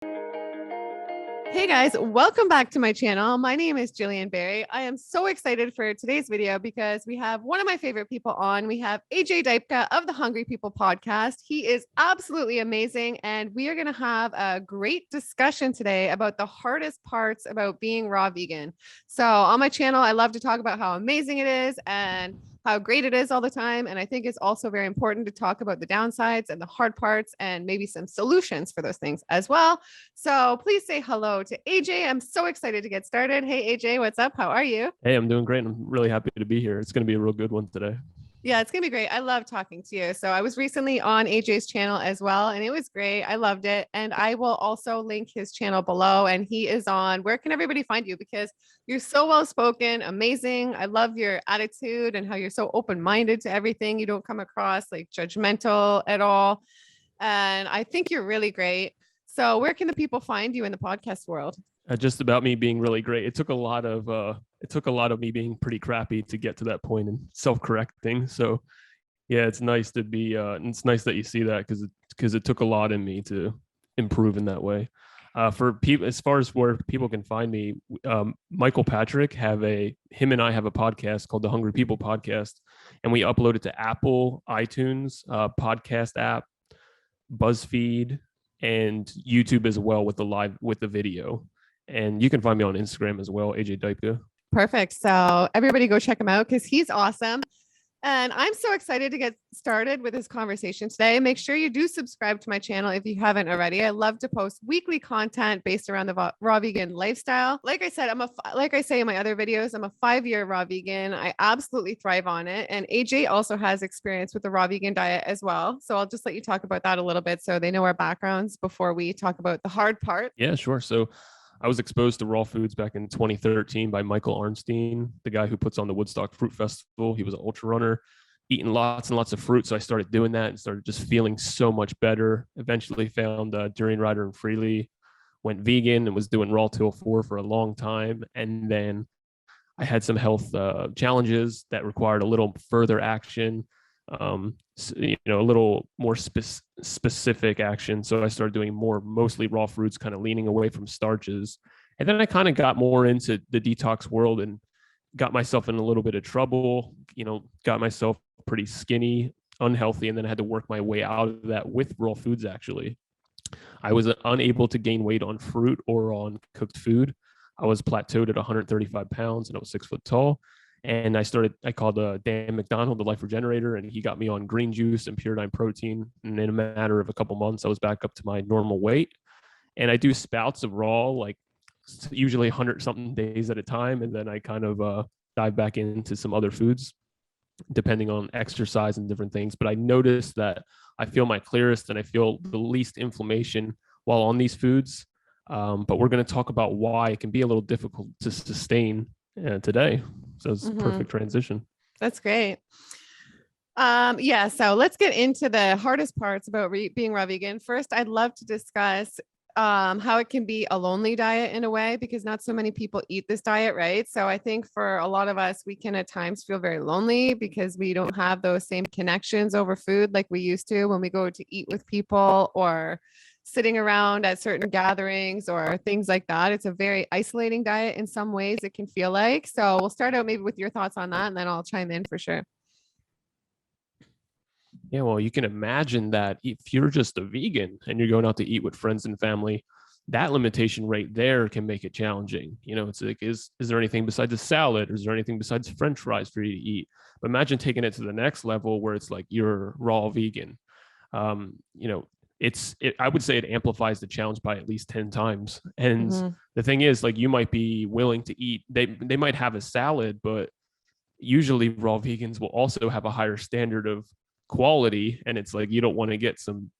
Hey guys, welcome back to my channel. My name is Gillian Berry. I am so excited for today's video because we have one of my favorite people on. We have AJ Dybka of the Hungry People podcast. He is absolutely amazing, and we are going to have a great discussion today about the hardest parts about being raw vegan. So on my channel, I love to talk about how amazing it is and how great it is all the time. And I think it's also very important to talk about the downsides and the hard parts and maybe some solutions for those things as well. So please say hello to AJ. I'm so excited to get started. Hey, AJ, what's up? How are you? Hey, I'm doing great. I'm really happy to be here. It's going to be a real good one today. Yeah, it's going to be great. I love talking to you. So I was recently on AJ's channel as well, and it was great. I loved it. And I will also link his channel below. And he is on, where can everybody find you? Because you're so well spoken, amazing. I love your attitude and how you're so open-minded to everything. You don't come across like judgmental at all. And I think you're really great. So where can the people find you in the podcast world? Just about me being really great. It took a lot of me being pretty crappy to get to that point and self-correcting. So yeah, it's nice to be it's nice that you see that because it took a lot in me to improve in that way. For people, as far as where people can find me, Michael Patrick him and I have a podcast called the Hungry People Podcast, and we upload it to Apple, iTunes, podcast app, BuzzFeed, and YouTube as well with the video. And you can find me on Instagram as well, AJ Dybka. Perfect. So everybody go check him out because he's awesome. And I'm so excited to get started with this conversation today. Make sure you do subscribe to my channel if you haven't already. I love to post weekly content based around the raw vegan lifestyle. Like I said, like I say in my other videos, I'm a 5-year raw vegan. I absolutely thrive on it. And AJ also has experience with the raw vegan diet as well. So I'll just let you talk about that a little bit so they know our backgrounds before we talk about the hard part. Yeah, sure. So I was exposed to raw foods back in 2013 by Michael Arnstein, the guy who puts on the Woodstock Fruit Festival. He was an ultra runner, eating lots and lots of fruit. So I started doing that and started just feeling so much better. Eventually found Durian Rider and Freely, went vegan and was doing raw till 4 for a long time. And then I had some health challenges that required a little further action, a little more specific action. So I started doing mostly raw fruits, kind of leaning away from starches. And then I kind of got more into the detox world and got myself in a little bit of trouble, got myself pretty skinny, unhealthy, and then I had to work my way out of that with raw foods. Actually, I was unable to gain weight on fruit or on cooked food. I was plateaued at 135 pounds and I was 6 foot tall. And I called Dan McDonald, the Life Regenerator, and he got me on green juice and Puridyne protein. And in a matter of a couple months, I was back up to my normal weight. And I do spouts of raw, like usually 100 something days at a time. And then I kind of dive back into some other foods, depending on exercise and different things. But I noticed that I feel my clearest and I feel the least inflammation while on these foods. But we're going to talk about why it can be a little difficult to sustain today. So it's a perfect transition. That's great. Yeah, so let's get into the hardest parts about being raw vegan. First, I'd love to discuss how it can be a lonely diet in a way, because not so many people eat this diet, right? So I think for a lot of us, we can at times feel very lonely because we don't have those same connections over food like we used to when we go to eat with people or sitting around at certain gatherings or things like that. It's a very isolating diet in some ways, it can feel like. So we'll start out maybe with your thoughts on that, and then I'll chime in for sure. Yeah, well, you can imagine that if you're just a vegan and you're going out to eat with friends and family, that limitation right there can make it challenging. It's like, is there anything besides a salad? Or is there anything besides French fries for you to eat? But imagine taking it to the next level where it's like you're raw vegan. I would say it amplifies the challenge by at least 10 times. And the thing is, like, you might be willing to eat, they might have a salad, but usually raw vegans will also have a higher standard of quality. And it's like, you don't want to get some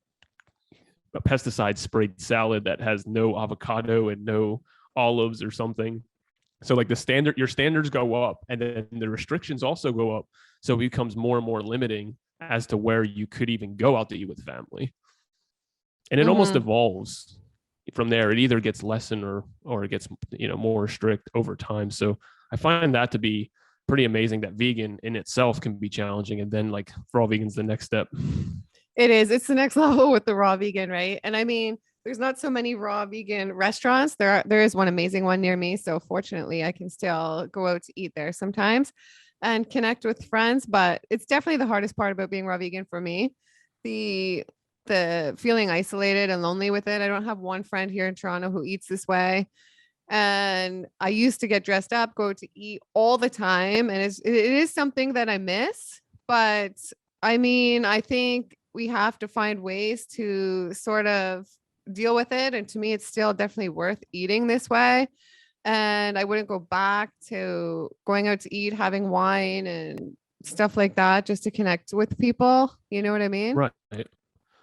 pesticide sprayed salad that has no avocado and no olives or something. So like your standards go up and then the restrictions also go up. So it becomes more and more limiting as to where you could even go out to eat with family. And it almost evolves from there. It either gets lessened or it gets, more strict over time. So I find that to be pretty amazing that vegan in itself can be challenging. And then like for all vegans, the next step. It is. It's the next level with the raw vegan, right? And I mean, there's not so many raw vegan restaurants. There is one amazing one near me. So fortunately I can still go out to eat there sometimes and connect with friends. But it's definitely the hardest part about being raw vegan for me. The the feeling isolated and lonely with it. I don't have one friend here in Toronto who eats this way. And I used to get dressed up, go to eat all the time. And it is something that I miss. But I mean, I think we have to find ways to sort of deal with it. And to me, it's still definitely worth eating this way. And I wouldn't go back to going out to eat, having wine and stuff like that just to connect with people. You know what I mean? Right.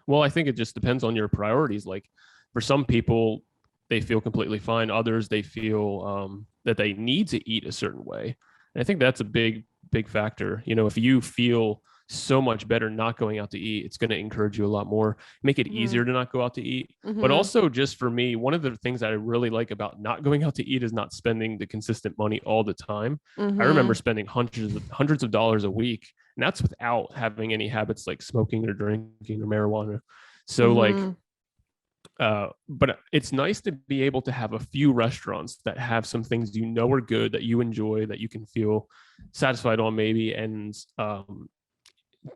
Well, I think it just depends on your priorities. Like for some people, they feel completely fine. Others, they feel that they need to eat a certain way. And I think that's a big factor. You know, if you feel so much better not going out to eat, it's going to encourage you a lot more, make it easier to not go out to eat. But also just for me, one of the things that I really like about not going out to eat is not spending the consistent money all the time. I remember spending hundreds of dollars a week, and that's without having any habits like smoking or drinking or marijuana. So like, but it's nice to be able to have a few restaurants that have some things you know are good, that you enjoy, that you can feel satisfied on maybe, and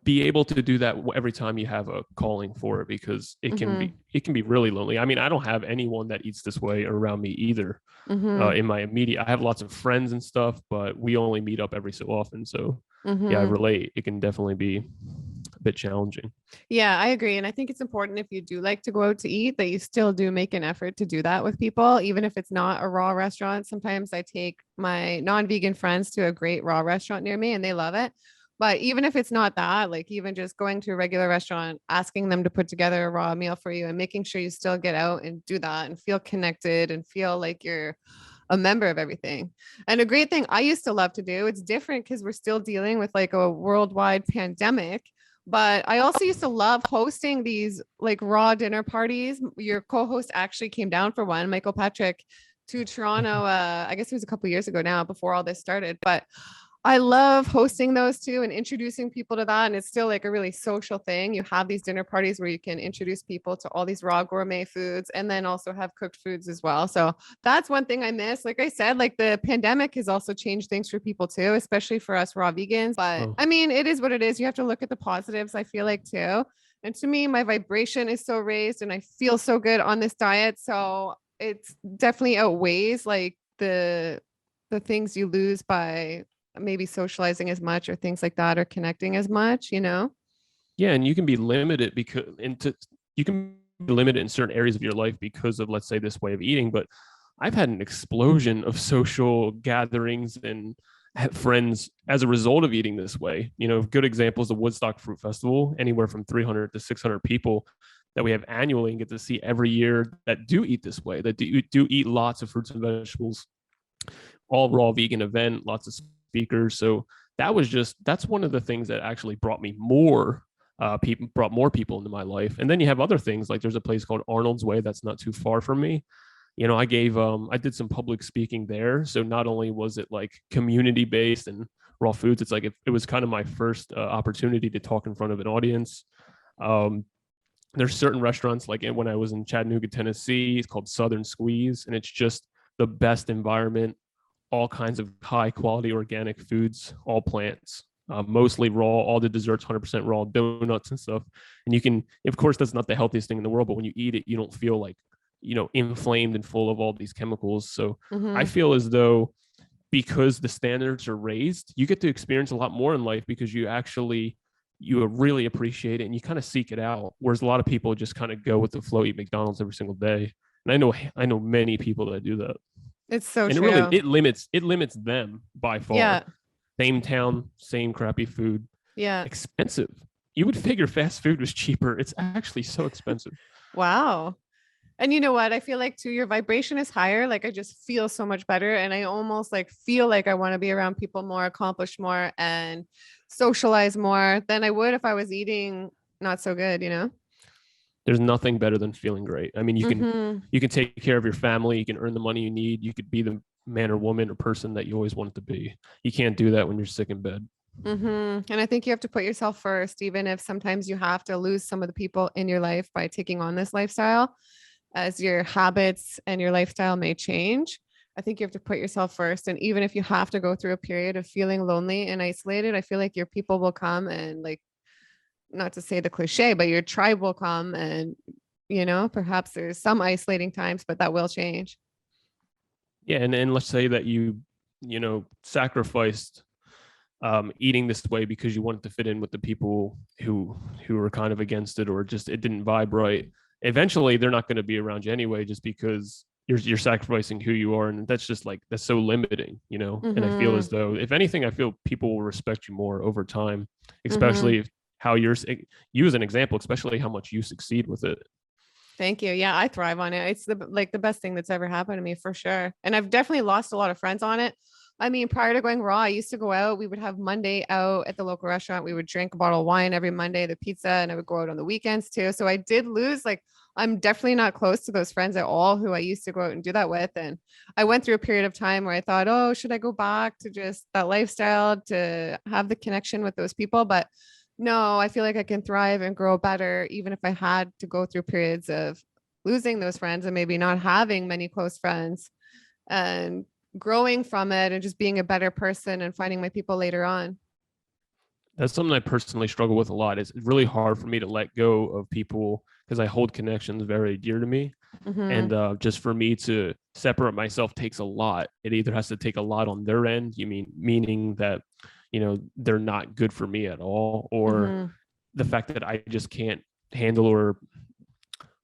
be able to do that every time you have a calling for it, because it can be really lonely. I mean, I don't have anyone that eats this way around me either. In my immediate, I have lots of friends and stuff, but we only meet up every so often. So yeah, I relate. It can definitely be a bit challenging. Yeah, I agree. And I think it's important, if you do like to go out to eat, that you still do make an effort to do that with people, even if it's not a raw restaurant. Sometimes I take my non-vegan friends to a great raw restaurant near me and they love it. But even if it's not that, like even just going to a regular restaurant, asking them to put together a raw meal for you and making sure you still get out and do that and feel connected and feel like you're a member of everything. And a great thing I used to love to do, it's different because we're still dealing with like a worldwide pandemic. But I also used to love hosting these like raw dinner parties. Your co-host actually came down for one, Michael Patrick, to Toronto. I guess it was a couple of years ago now, before all this started. But I love hosting those too and introducing people to that. And it's still like a really social thing. You have these dinner parties where you can introduce people to all these raw gourmet foods and then also have cooked foods as well. So that's one thing I miss. Like I said, like the pandemic has also changed things for people too, especially for us raw vegans. But I mean, it is what it is. You have to look at the positives, I feel like too. And to me, my vibration is so raised and I feel so good on this diet. So it's definitely outweighs like the things you lose by maybe socializing as much or things like that, or connecting as much, you know? Yeah, and you can be limited you can be limited in certain areas of your life because of, let's say, this way of eating. But I've had an explosion of social gatherings and friends as a result of eating this way. You know, good examples, the Woodstock Fruit Festival, anywhere from 300 to 600 people that we have annually and get to see every year that do eat this way, that do eat lots of fruits and vegetables, all raw vegan event, lots of speakers. So that's one of the things that actually brought me more people into my life. And then you have other things, like there's a place called Arnold's Way that's not too far from me. You know, I did some public speaking there. So not only was it like community based and raw foods, it's like it was kind of my first opportunity to talk in front of an audience. There's certain restaurants, like when I was in Chattanooga, Tennessee, it's called Southern Squeeze, and it's just the best environment, all kinds of high quality organic foods, all plants, mostly raw, all the desserts 100% raw, donuts and stuff. And you can, of course, that's not the healthiest thing in the world, but when you eat it, you don't feel like, you know, inflamed and full of all these chemicals. So I feel as though because the standards are raised, you get to experience a lot more in life because you really appreciate it and you kind of seek it out. Whereas a lot of people just kind of go with the flow, eat McDonald's every single day. And I know many people that do that. It's so and true. It limits them by far. Yeah. Same town, same crappy food. Yeah. Expensive. You would figure fast food was cheaper. It's actually so expensive. Wow. And you know what? I feel like too, your vibration is higher. Like I just feel so much better. And I almost like feel like I want to be around people more, accomplish more, and socialize more than I would if I was eating not so good, you know? There's nothing better than feeling great. I mean, you can take care of your family, you can earn the money you need, you could be the man or woman or person that you always wanted to be. You can't do that when you're sick in bed. And I think you have to put yourself first, even if sometimes you have to lose some of the people in your life by taking on this lifestyle. as your habits and your lifestyle may change. I think you have to put yourself first. And even if you have to go through a period of feeling lonely and isolated, I feel like your people will come and, like, not to say the cliche, but your tribe will come and, perhaps there's some isolating times, but that will change. Yeah. And let's say that sacrificed eating this way because you wanted to fit in with the people who were kind of against it, or just it didn't vibe right. Eventually they're not going to be around you anyway, just because you're sacrificing who you are. And that's just like, that's so limiting, And I feel as though, if anything, I feel people will respect you more over time, especially how you as an example, especially how much you succeed with it. Thank you. Yeah, I thrive on it. It's the best thing that's ever happened to me, for sure. And I've definitely lost a lot of friends on it. I mean, prior to going raw, I used to go out. We would have Monday out at the local restaurant. We would drink a bottle of wine every Monday, the pizza, and I would go out on the weekends too. So I did lose, like, I'm definitely not close to those friends at all who I used to go out and do that with. And I went through a period of time where I thought, oh, should I go back to just that lifestyle to have the connection with those people? But no, I feel like I can thrive and grow better, even if I had to go through periods of losing those friends and maybe not having many close friends, and growing from it and just being a better person and finding my people later on. That's something I personally struggle with a lot. It's really hard for me to let go of people because I hold connections very dear to me. And just for me to separate myself takes a lot. It either has to take a lot on their end, meaning that, they're not good for me at all, or the fact that I just can't handle, or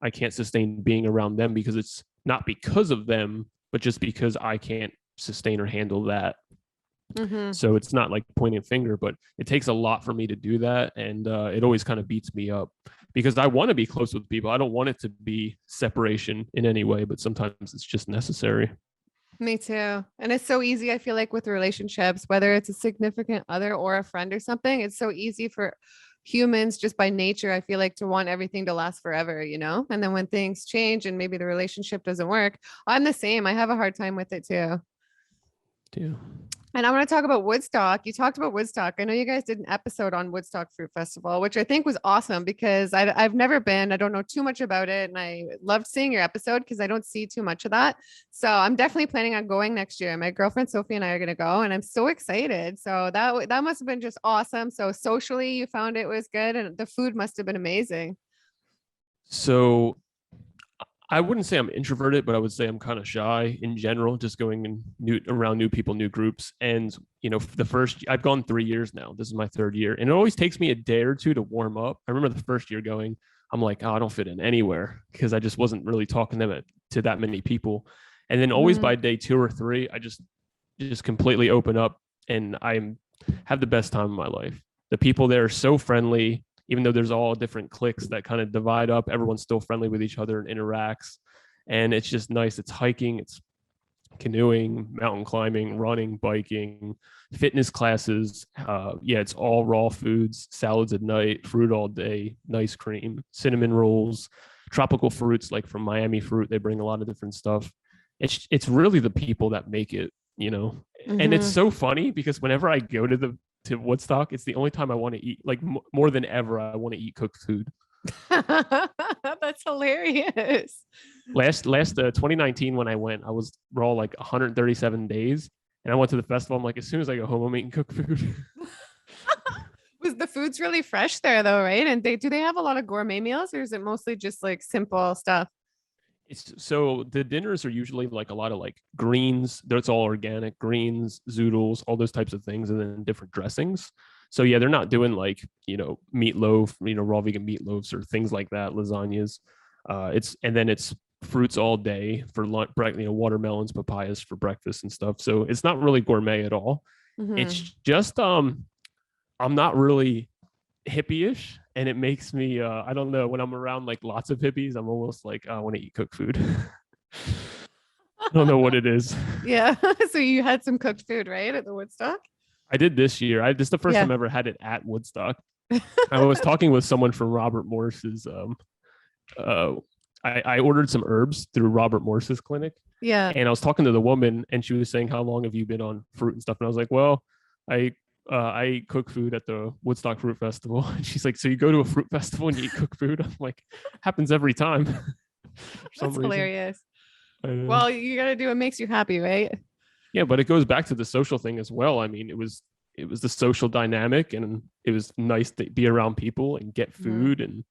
I can't sustain being around them, because it's not because of them, but just because I can't sustain or handle that. So it's not like pointing a finger, but it takes a lot for me to do that. And it always kind of beats me up, because I want to be close with people. I don't want it to be separation in any way, but sometimes it's just necessary. Me too. And it's so easy, I feel like, with relationships, whether it's a significant other or a friend or something, it's so easy for humans just by nature, I feel like, to want everything to last forever, And then when things change and maybe the relationship doesn't work, I'm the same. I have a hard time with it too. And I want to talk about Woodstock. You talked about Woodstock. I know you guys did an episode on Woodstock Fruit Festival, which I think was awesome, because I've never been. I don't know too much about it. And I loved seeing your episode because I don't see too much of that. So I'm definitely planning on going next year. My girlfriend Sophie and I are going to go, and I'm so excited. So that must have been just awesome. So socially, you found it was good, and the food must have been amazing. So I wouldn't say I'm introverted, but I would say I'm kind of shy in general, just going around new people, new groups. And, I've gone 3 years now. This is my third year. And it always takes me a day or two to warm up. I remember the first year going, I'm like, oh, I don't fit in anywhere, because I just wasn't really talking to that many people. And then always by day 2 or 3, I just completely open up, and have the best time of my life. The people there are so friendly. Even though there's all different cliques that kind of divide up, everyone's still friendly with each other and interacts. And it's just nice. It's hiking, it's canoeing, mountain climbing, running, biking, fitness classes. It's all raw foods, salads at night, fruit all day, nice cream, cinnamon rolls, tropical fruits, like from Miami Fruit. They bring a lot of different stuff. It's really the people that make it, And it's so funny, because whenever I go to Woodstock, it's the only time I want to eat, like more than ever, I want to eat cooked food. That's hilarious. Last 2019, when I went, we're all like 137 days, and I went to the festival. I'm like, as soon as I go home, I'm eating cooked food. Was the food's really fresh there though, right? And do they have a lot of gourmet meals, or is it mostly just like simple stuff? So the dinners are usually like a lot of like greens. That's all organic greens, zoodles, all those types of things, and then different dressings. So yeah, they're not doing like, meatloaf, raw vegan meatloaves or things like that, lasagnas. It's fruits all day for lunch, watermelons, papayas for breakfast and stuff. So it's not really gourmet at all. It's just I'm not really hippie-ish, and it makes me I don't know, when I'm around like lots of hippies, I'm almost like, I want to eat cooked food. I don't know what it is. Yeah. So you had some cooked food, right, at the Woodstock? I did this year. This is the first time I ever had it at Woodstock. I was talking with someone from Robert Morris's I ordered some herbs through Robert Morris's clinic. Yeah. And I was talking to the woman, and she was saying, how long have you been on fruit and stuff? And I was like, well, I eat cooked food at the Woodstock Fruit Festival. And she's like, so you go to a fruit festival and you eat cooked food? I'm like, happens every time. some That's reason. hilarious. I know. Well, you got to do what makes you happy, right? Yeah, but it goes back to the social thing as well. I mean, it was the social dynamic, and it was nice to be around people and get Mhm. food and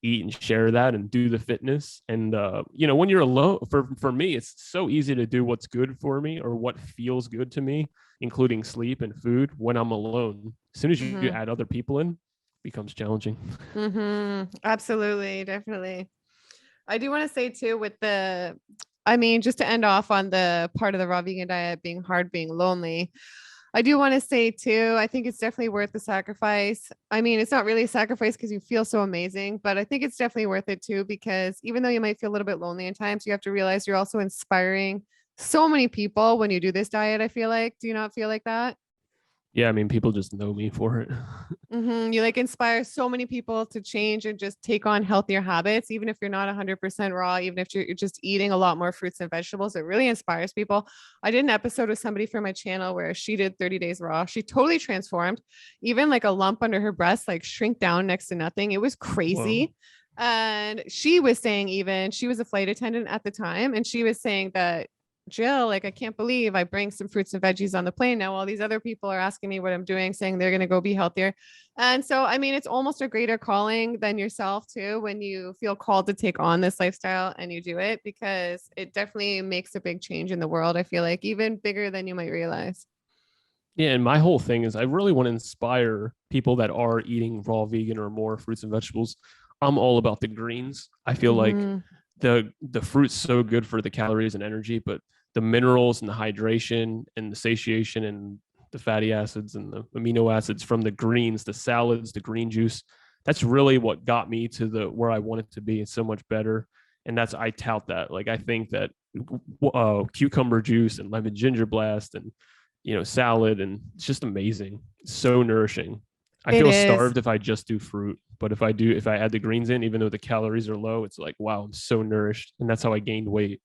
eat and share that and do the fitness. And when you're alone, for me, it's so easy to do what's good for me or what feels good to me, including sleep and food, when I'm alone. As soon as you Mhm. add other people in, it becomes challenging. Mhm. Absolutely, definitely. I do want to say too, I mean, just to end off on the part of the raw vegan diet being hard, being lonely. I do want to say too, I think it's definitely worth the sacrifice. I mean, it's not really a sacrifice because you feel so amazing, but I think it's definitely worth it too, because even though you might feel a little bit lonely at times, you have to realize you're also inspiring so many people when you do this diet. I feel like, do you not feel like that? Yeah, I mean, people just know me for it. You like inspire so many people to change and just take on healthier habits, even if you're not 100% raw, even if you're just eating a lot more fruits and vegetables. It really inspires people. I did an episode with somebody from my channel where she did 30 days raw. She totally transformed, even like a lump under her breast, like shrink down next to nothing. It was Whoa. crazy. And she was saying, even she was a flight attendant at the time, and she was saying that, Jill, like, I can't believe I bring some fruits and veggies on the plane. Now, all these other people are asking me what I'm doing, saying they're going to go be healthier. And so, I mean, it's almost a greater calling than yourself, too, when you feel called to take on this lifestyle and you do it, because it definitely makes a big change in the world. I feel like even bigger than you might realize. Yeah, and my whole thing is I really want to inspire people that are eating raw vegan or more fruits and vegetables. I'm all about the greens. I feel like Mm-hmm. the fruit's so good for the calories and energy, but the minerals and the hydration and the satiation and the fatty acids and the amino acids from the greens, the salads, the green juice, that's really what got me to the where I want it to be. It's so much better. And that's I tout that. Like I think that cucumber juice and lemon ginger blast and salad, and it's just amazing. It's so nourishing. I It feel is. starved if I just do fruit, but if I add the greens in, even though the calories are low, it's like, wow, I'm so nourished. And that's how I gained weight.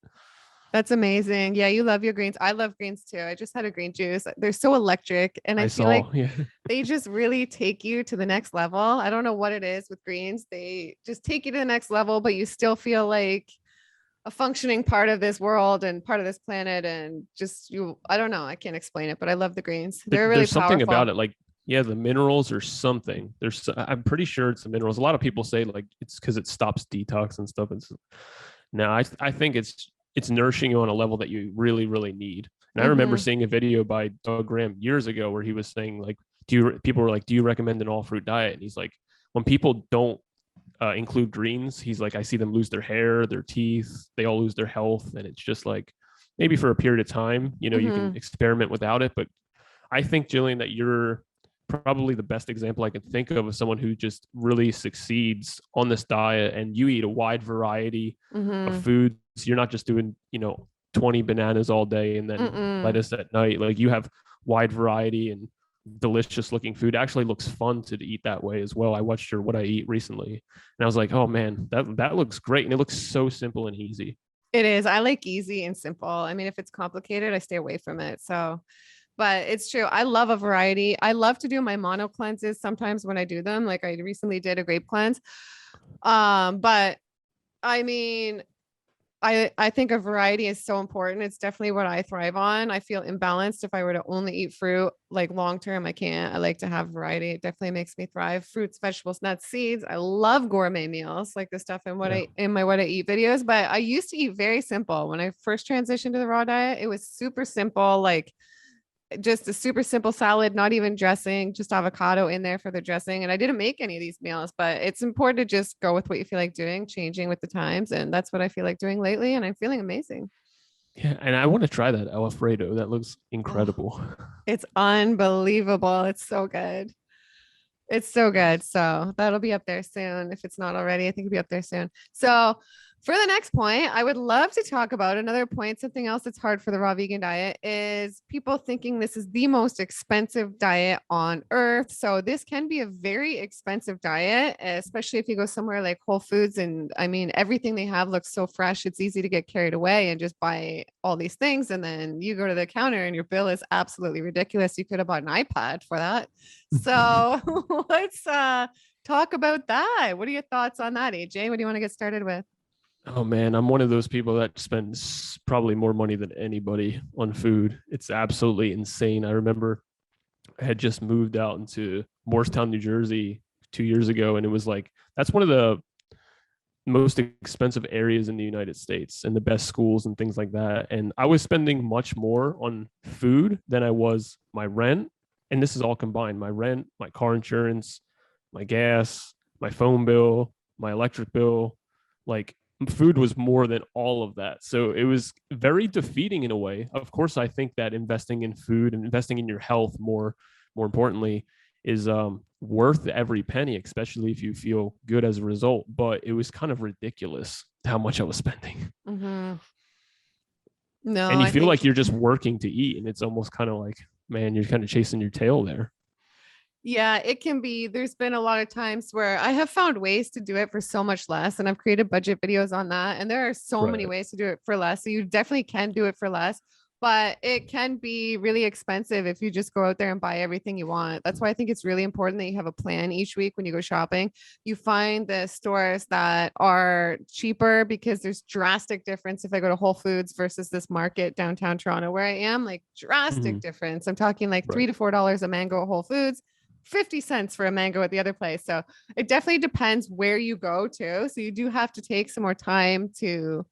That's amazing. Yeah, you love your greens. I love greens too. I just had a green juice. They're so electric. And I I feel like saw, yeah. they just really take you to the next level. I don't know what it is with greens. They just take you to the next level, but you still feel like a functioning part of this world and part of this planet. And just I don't know. I can't explain it, but I love the greens. They're really There's something about powerful. it. Like, yeah, the minerals or something. I'm pretty sure it's the minerals. A lot of people say like it's because it stops detox and stuff. It's no, I think it's nourishing you on a level that you really, really need. And I remember Hmm. seeing a video by Doug Graham years ago where he was saying like, people were like, do you recommend an all fruit diet? And he's like, when people don't include greens, he's like, I see them lose their hair, their teeth, they all lose their health. And it's just like, maybe for a period of time, you can Hmm. experiment without it. But I think, Jillian, that you're probably the best example I can think of someone who just really succeeds on this diet, and you eat a wide variety of Hmm. foods. You're not just doing, 20 bananas all day and then Mm-mm. lettuce at night. Like you have wide variety and delicious looking food. It actually looks fun to eat that way as well. I watched your What I Eat recently and I was like, oh man, that looks great. And it looks so simple and easy. It is. I like easy and simple. I mean, if it's complicated, I stay away from it. So, but it's true. I love a variety. I love to do my mono cleanses sometimes when I do them. Like I recently did a grape cleanse. But I mean, I think a variety is so important. It's definitely what I thrive on. I feel imbalanced if I were to only eat fruit like long term. I can't. I like to have variety. It definitely makes me thrive. Fruits, vegetables, nuts, seeds. I love gourmet meals like the stuff in Yeah. my what I eat videos. But I used to eat very simple when I first transitioned to the raw diet. It was super simple, like just a super simple salad, not even dressing, just avocado in there for the dressing. And I didn't make any of these meals, but it's important to just go with what you feel like doing, changing with the times. And that's what I feel like doing lately. And I'm feeling amazing. Yeah. And I want to try that Alfredo. That looks Oh, incredible. it's unbelievable. It's so good. It's so good. So that'll be up there soon. If it's not already, I think it'll be up there soon. So for the next point, I would love to talk about another point. Something else that's hard for the raw vegan diet is people thinking this is the most expensive diet on earth. So this can be a very expensive diet, especially if you go somewhere like Whole Foods. And I mean, everything they have looks so fresh. It's easy to get carried away and just buy all these things. And then you go to the counter and your bill is absolutely ridiculous. You could have bought an iPad for that. So let's talk about that. What are your thoughts on that, AJ? What do you want to get started with? Oh man, I'm one of those people that spends probably more money than anybody on food. It's absolutely insane. I remember I had just moved out into Morristown, New Jersey 2 years ago, and it was like that's one of the most expensive areas in the United States and the best schools and things like that. And I was spending much more on food than I was my rent. And this is all combined: my rent, my car insurance, my gas, my phone bill, my electric bill. Like food was more than all of that. So it was very defeating in a way. Of course, I think that investing in food and investing in your health more importantly is worth every penny, especially if you feel good as a result. But it was kind of ridiculous how much I was spending. Mm-hmm. No, And you I feel think like you're just working to eat. And it's almost kind of like, man, you're kind of chasing your tail there. yeah, it can be. There's been a lot of times where I have found ways to do it for so much less, and I've created budget videos on that. And there are so many Right. ways to do it for less. So you definitely can do it for less, but it can be really expensive if you just go out there and buy everything you want. That's why I think it's really important that you have a plan each week when you go shopping. You find the stores that are cheaper because there's drastic difference if I go to Whole Foods versus this market downtown Toronto where I am, like drastic Mhm. difference. I'm talking like Right. $3 to $4 a mango at Whole Foods, 50 cents for a mango at the other place. So it definitely depends where you go to. So you do have to take some more time to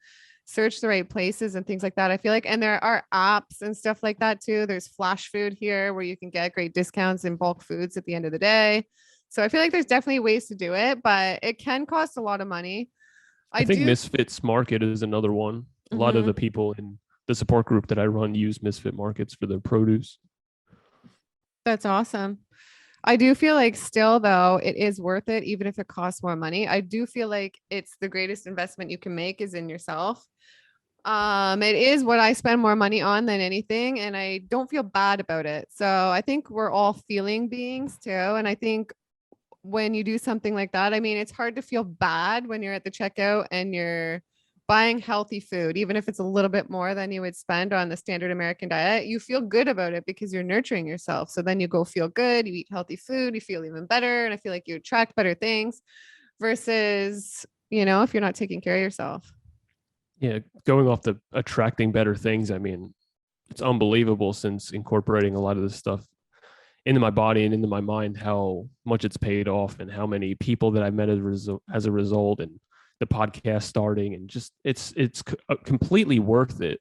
search the right places and things like that. I feel like, and there are apps and stuff like that too. There's Flash Food here where you can get great discounts in bulk foods at the end of the day. So I feel like there's definitely ways to do it, but it can cost a lot of money. I I think do. Misfits Market is another one. A lot of Mhm. the people in the support group that I run use Misfit Markets for their produce. That's awesome. I do feel like still though it is worth it even if it costs more money. I do feel like it's the greatest investment you can make is in yourself. It is what I spend more money on than anything and I don't feel bad about it. So I think we're all feeling beings too, and I think when you do something like that, I mean, it's hard to feel bad when you're at the checkout and you're buying healthy food, even if it's a little bit more than you would spend on the standard American diet. You feel good about it because you're nurturing yourself. So then you go feel good, you eat healthy food, you feel even better. And I feel like you attract better things versus, if you're not taking care of yourself. Yeah, going off the attracting better things, I mean, it's unbelievable since incorporating a lot of this stuff into my body and into my mind, how much it's paid off and how many people that I met as a result, and the podcast starting, and just it's completely worth it.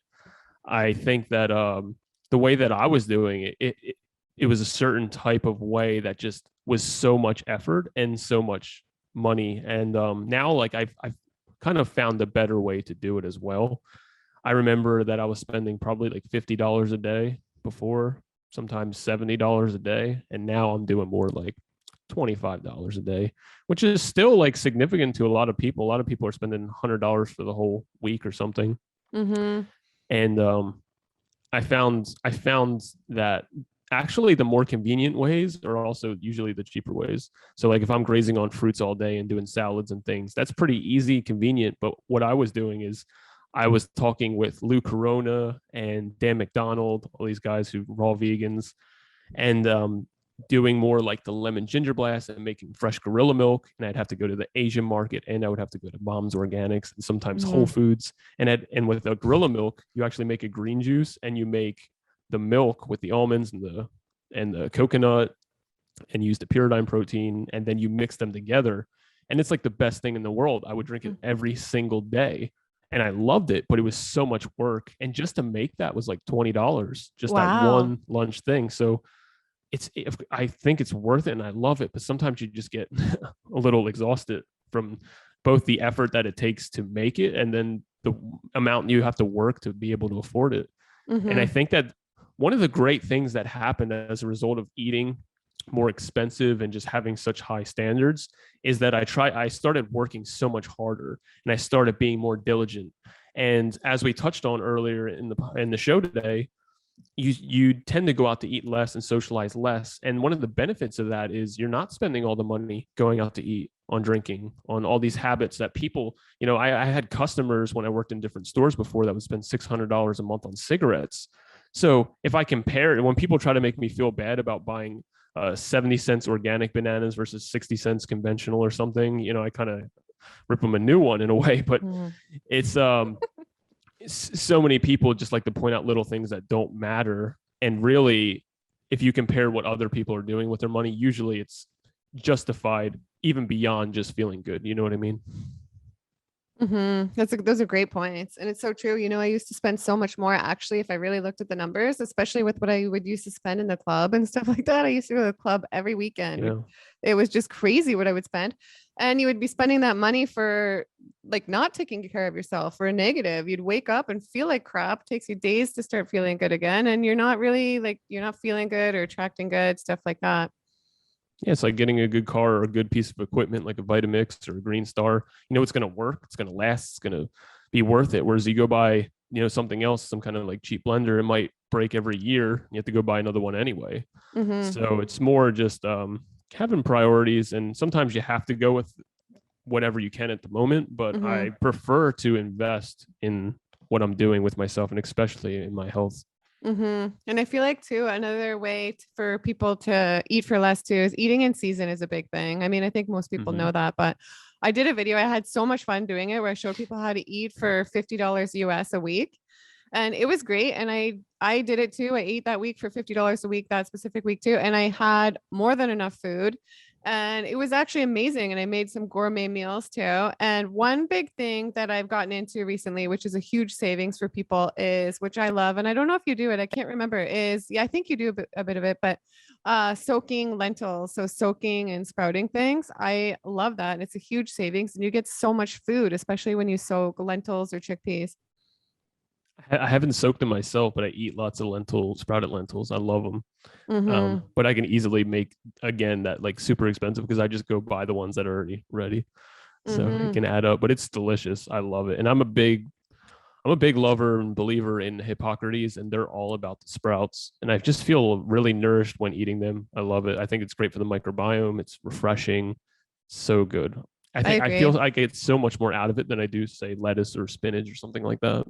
I think that the way that I was doing it was a certain type of way that just was so much effort and so much money. And now like I've kind of found a better way to do it as well. I remember that I was spending probably like $50 a day before, sometimes $70 a day, and now I'm doing more like $25 a day, which is still like significant to a lot of people. A lot of people are spending $100 for the whole week or something. Mm-hmm. And I found that actually the more convenient ways are also usually the cheaper ways. So like if I'm grazing on fruits all day and doing salads and things, that's pretty easy, convenient. But what I was doing is I was talking with Lou Corona and Dan McDonald, all these guys who raw vegans, and doing more like the lemon ginger blast and making fresh gorilla milk. And I'd have to go to the Asian market, and I would have to go to Mom's Organics and sometimes Whole Mm-hmm. Foods. And with the gorilla milk, you actually make a green juice, and you make the milk with the almonds and the coconut, and use the pyridine protein, and then you mix them together. And it's like the best thing in the world. I would drink it every single day. And I loved it, but it was so much work. And just to make that was like $20, just that Wow. one lunch thing. So I think it's worth it and I love it, but sometimes you just get a little exhausted from both the effort that it takes to make it and then the amount you have to work to be able to afford it. And I Mm-hmm. think that one of the great things that happened as a result of eating more expensive and just having such high standards is that I started working so much harder and I started being more diligent. And as we touched on earlier in the show today, you tend to go out to eat less and socialize less. And one of the benefits of that is you're not spending all the money going out to eat, on drinking, on all these habits that people, I had customers when I worked in different stores before that would spend $600 a month on cigarettes. So if I compare it, when people try to make me feel bad about buying 70 cents organic bananas versus 60 cents conventional or something, I kind of rip them a new one in a way. But it's so many people just like to point out little things that don't matter. And really, if you compare what other people are doing with their money, usually it's justified even beyond just feeling good. You know what I mean? Those are great points. And it's so true. I used to spend so much more actually, if I really looked at the numbers, especially with what I would used to spend in the club and stuff like that. I used to go to the club every weekend. Yeah. It was just crazy what I would spend. And you would be spending that money for like not taking care of yourself, for a negative. You'd wake up and feel like crap. It takes you days to start feeling good again. And you're not feeling good or attracting good, stuff like that. Yeah, it's like getting a good car or a good piece of equipment like a Vitamix or a Green Star. It's going to work. It's going to last. It's going to be worth it. Whereas you go buy, something else, some kind of like cheap blender, it might break every year. You have to go buy another one anyway. So it's more just having priorities. And sometimes you have to go with whatever you can at the moment. But I prefer to invest in what I'm doing with myself and especially in my health. And I feel like too, another way for people to eat for less too is eating in season is a big thing. I mean, I think most people know that, but I did a video. I had so much fun doing it where I showed people how to eat for $50 US a week. And it was great. And I did it too. I ate that week for $50 a week, that specific week too. And I had more than enough food. And it was actually amazing. And I made some gourmet meals too. And one big thing that I've gotten into recently, which is a huge savings for people is, which I love, and I don't know if you do it, I can't remember, I think you do a bit of it, but soaking lentils. So soaking and sprouting things. I love that. And it's a huge savings and you get so much food, especially when you soak lentils or chickpeas. I haven't soaked them myself, but I eat lots of sprouted lentils. I love them. But I can easily make, again, that like super expensive because I just go buy the ones that are already ready. So it can add up, but it's delicious. I love it. And I'm a big lover and believer in Hippocrates, and they're all about the sprouts. And I just feel really nourished when eating them. I love it. I think it's great for the microbiome. It's refreshing. So good. I feel I get so much more out of it than I do, say, lettuce or spinach or something like that.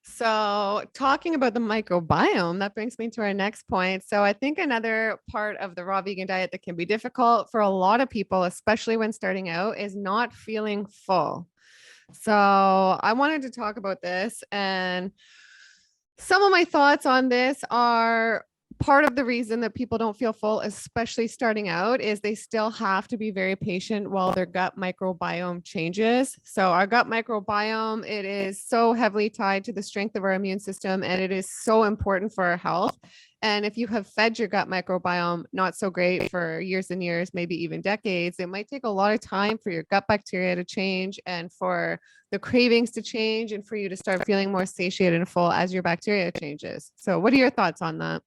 So talking about the microbiome, that brings me to our next point. So I think another part of the raw vegan diet that can be difficult for a lot of people, especially when starting out, is not feeling full. So I wanted to talk about this, and some of my thoughts on this are part of the reason that people don't feel full, especially starting out, is they still have to be very patient while their gut microbiome changes. So our gut microbiome, it is so heavily tied to the strength of our immune system, and it is so important for our health. And if you have fed your gut microbiome not so great for years and years, maybe even decades, it might take a lot of time for your gut bacteria to change and for the cravings to change and for you to start feeling more satiated and full as your bacteria changes. So what are your thoughts on that?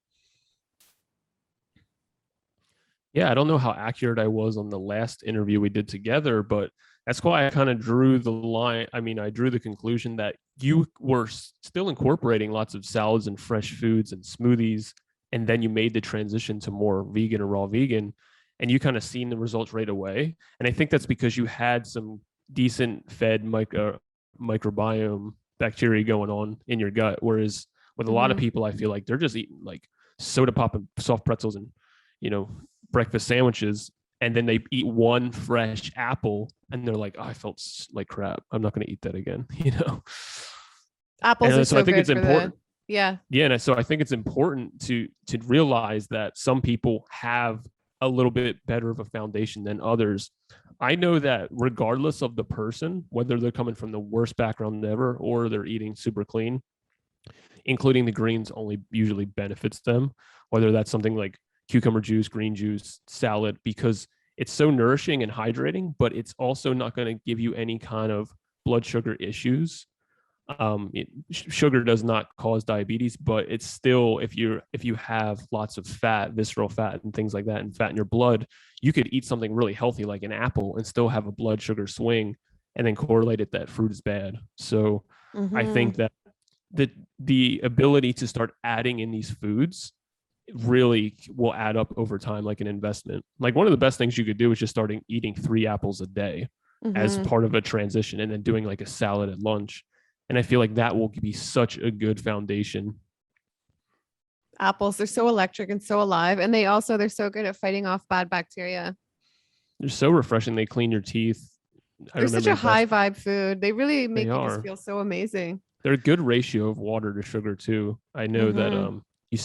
Yeah, I don't know how accurate I was on the last interview we did together, but that's why I kind of drew the line. I mean, I drew the conclusion that you were still incorporating lots of salads and fresh foods and smoothies, and then you made the transition to more vegan or raw vegan, and you kind of seen the results right away. And I think that's because you had some decent fed microbiome bacteria going on in your gut. Whereas with a lot of people, I feel like they're just eating like soda pop and soft pretzels and, breakfast sandwiches, and then they eat one fresh apple and they're like, oh, I felt like crap, I'm not going to eat that again. Apples are so I think good it's important. Yeah. And so I think it's important to realize that some people have a little bit better of a foundation than others. I know that regardless of the person, whether they're coming from the worst background ever or they're eating super clean, including the greens only usually benefits them, whether that's something like cucumber juice, green juice, salad, because it's so nourishing and hydrating, but it's also not going to give you any kind of blood sugar issues. Sugar does not cause diabetes, but it's still, if you have lots of fat, visceral fat and things like that, and fat in your blood, you could eat something really healthy like an apple and still have a blood sugar swing and then correlate it that fruit is bad. So I think that the ability to start adding in these foods really will add up over time, like an investment. Like one of the best things you could do is just starting eating 3 apples a day as part of a transition, and then doing like a salad at lunch. And I feel like that will be such a good foundation. Apples, they're so electric and so alive. And they're so good at fighting off bad bacteria. They're so refreshing. They clean your teeth. I They're such a remember high vibe food. They really they make you just are. feel so amazing. They're a good ratio of water to sugar too. I know that Mm-hmm. you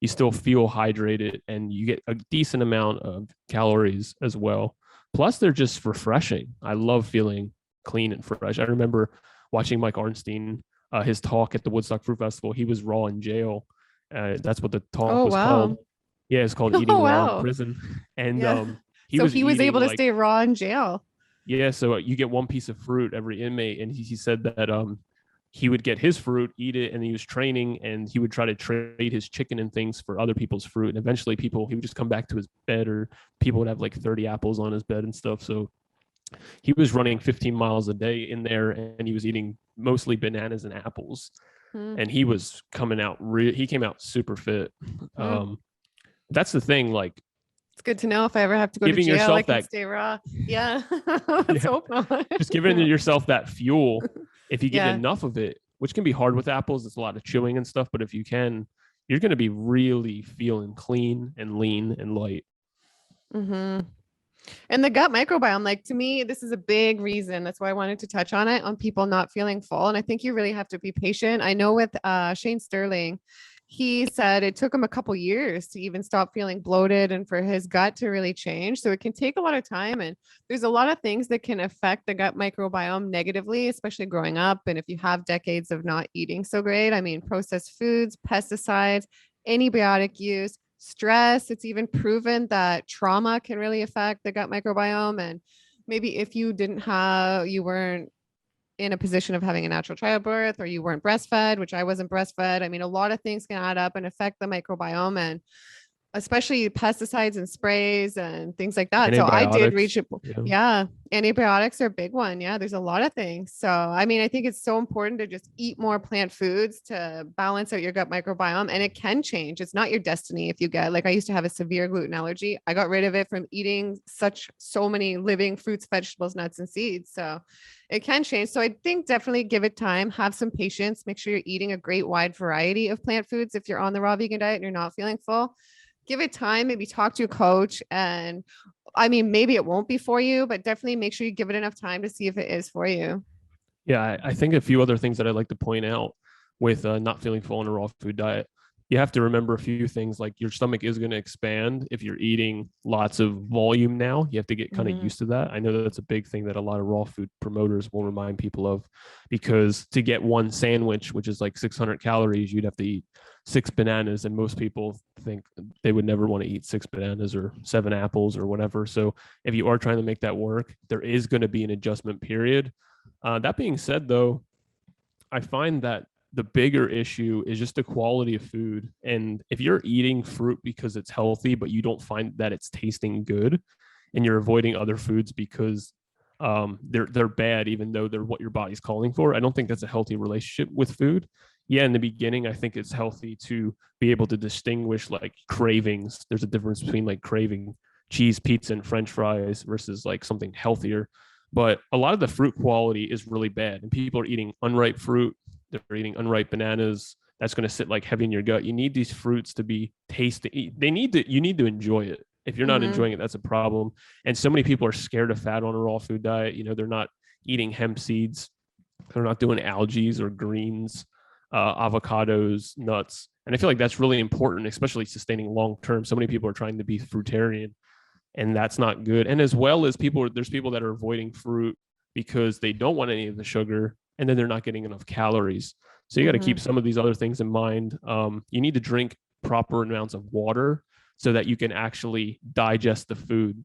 still feel hydrated and you get a decent amount of calories as well. Plus, they're just refreshing. I love feeling clean and fresh. I remember watching Mike Arnstein, his talk at the Woodstock Fruit Festival. He was raw in jail. That's what the talk Oh, was called. wow. Yeah, it's called Oh, Eating Raw in wow. Prison. And Yeah. he So was he was eating able to like, stay raw in jail. yeah, so you get one piece of fruit every inmate. And he said that he would get his fruit, eat it, and he was training, and he would try to trade his chicken and things for other people's fruit. And eventually, he would just come back to his bed, or people would have like 30 apples on his bed and stuff. So he was running 15 miles a day in there, and he was eating mostly bananas and apples. Hmm. And he was coming out, he came out super fit. Hmm. Um, that's the thing, like It's good to know if I ever have to go to giving jail, I yourself can that, stay raw. Yeah. Let's yeah, hope not. just giving yourself that fuel. If you get Yeah. enough of it, which can be hard with apples, it's a lot of chewing and stuff. But if you can, you're going to be really feeling clean and lean and light. Hmm. And the gut microbiome, like to me, this is a big reason. That's why I wanted to touch on it on people not feeling full. And I think you really have to be patient. I know with Shane Sterling, he said it took him a couple years to even stop feeling bloated and for his gut to really change. So it can take a lot of time. And there's a lot of things that can affect the gut microbiome negatively, especially growing up. And if you have decades of not eating so great, I mean, processed foods, pesticides, antibiotic use, stress. It's even proven that trauma can really affect the gut microbiome. And maybe if you weren't in a position of having a natural childbirth or you weren't breastfed, which I wasn't breastfed. I mean, a lot of things can add up and affect the microbiome and especially pesticides and sprays and things like that. So I did reach Antibiotics. it. Yeah. Yeah. Antibiotics are a big one. Yeah. There's a lot of things. So, I mean, I think it's so important to just eat more plant foods to balance out your gut microbiome. And it can change. It's not your destiny if you get, like, I used to have a severe gluten allergy. I got rid of it from eating so many living fruits, vegetables, nuts, and seeds. So it can change. So I think definitely give it time, have some patience, make sure you're eating a great wide variety of plant foods. If you're on the raw vegan diet and you're not feeling full, give it time, maybe talk to a coach. And I mean, maybe it won't be for you, but definitely make sure you give it enough time to see if it is for you. Yeah. I think a few other things that I'd like to point out with not feeling full on a raw food diet. You have to remember a few things, like your stomach is going to expand if you're eating lots of volume now. You have to get kind of used to that. I know that's a big thing that a lot of raw food promoters will remind people of, because to get one sandwich, which is like 600 calories, you'd have to eat 6 bananas. And most people think they would never want to eat 6 bananas or 7 apples or whatever. So if you are trying to make that work, there is going to be an adjustment period. That being said, though, I find that the bigger issue is just the quality of food. And if you're eating fruit because it's healthy, but you don't find that it's tasting good, and you're avoiding other foods because they're bad, even though they're what your body's calling for, I don't think that's a healthy relationship with food. Yeah, in the beginning, I think it's healthy to be able to distinguish like cravings. There's a difference between like craving cheese, pizza, and French fries versus like something healthier. But a lot of the fruit quality is really bad, and people are eating unripe fruit. They're eating unripe bananas. That's going to sit like heavy in your gut. You need these fruits to be tasty. You need to enjoy it. If you're not Mm-hmm. enjoying it, that's a problem. And so many people are scared of fat on a raw food diet. They're not eating hemp seeds. They're not doing algae or greens, avocados, nuts. And I feel like that's really important, especially sustaining long term. So many people are trying to be fruitarian, and that's not good. And as well as there's people that are avoiding fruit because they don't want any of the sugar, and then they're not getting enough calories. So you got to Mm-hmm. keep some of these other things in mind. You need to drink proper amounts of water so that you can actually digest the food.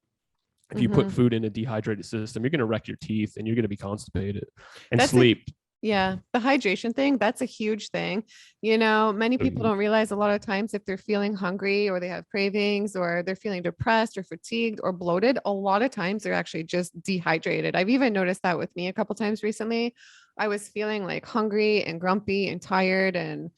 If you put Mm-hmm. food in a dehydrated system, you're going to wreck your teeth and you're going to be constipated. And That's a sleep. Yeah, the hydration thing, that's a huge thing. Many people don't realize a lot of times if they're feeling hungry or they have cravings or they're feeling depressed or fatigued or bloated, a lot of times they're actually just dehydrated. I've even noticed that with me a couple times recently. I was feeling like hungry and grumpy and tired, and